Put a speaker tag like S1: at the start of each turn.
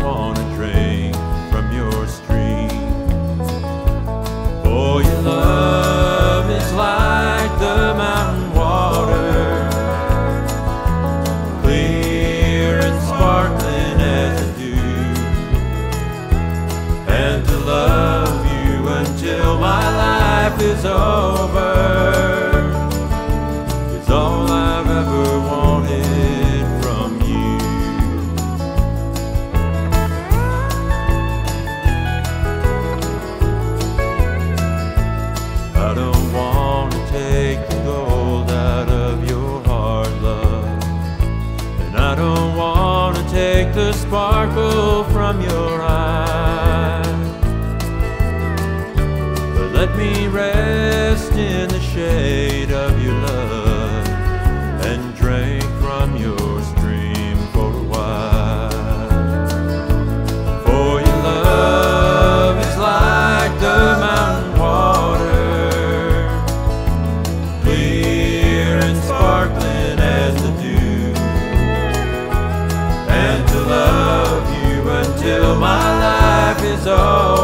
S1: want to drink from your stream. For your love is like the mountain water, clear and sparkling as the dew. And to love you until my life is over is all I've ever wanted from you. I don't want to take the gold out of your heart, love, and I don't want to take the sparkle from your eyes, but let me rest in the shade of your love and drink from your stream for a while. For your love is like the mountain water, clear and sparkling as the dew. And to love you until my life is over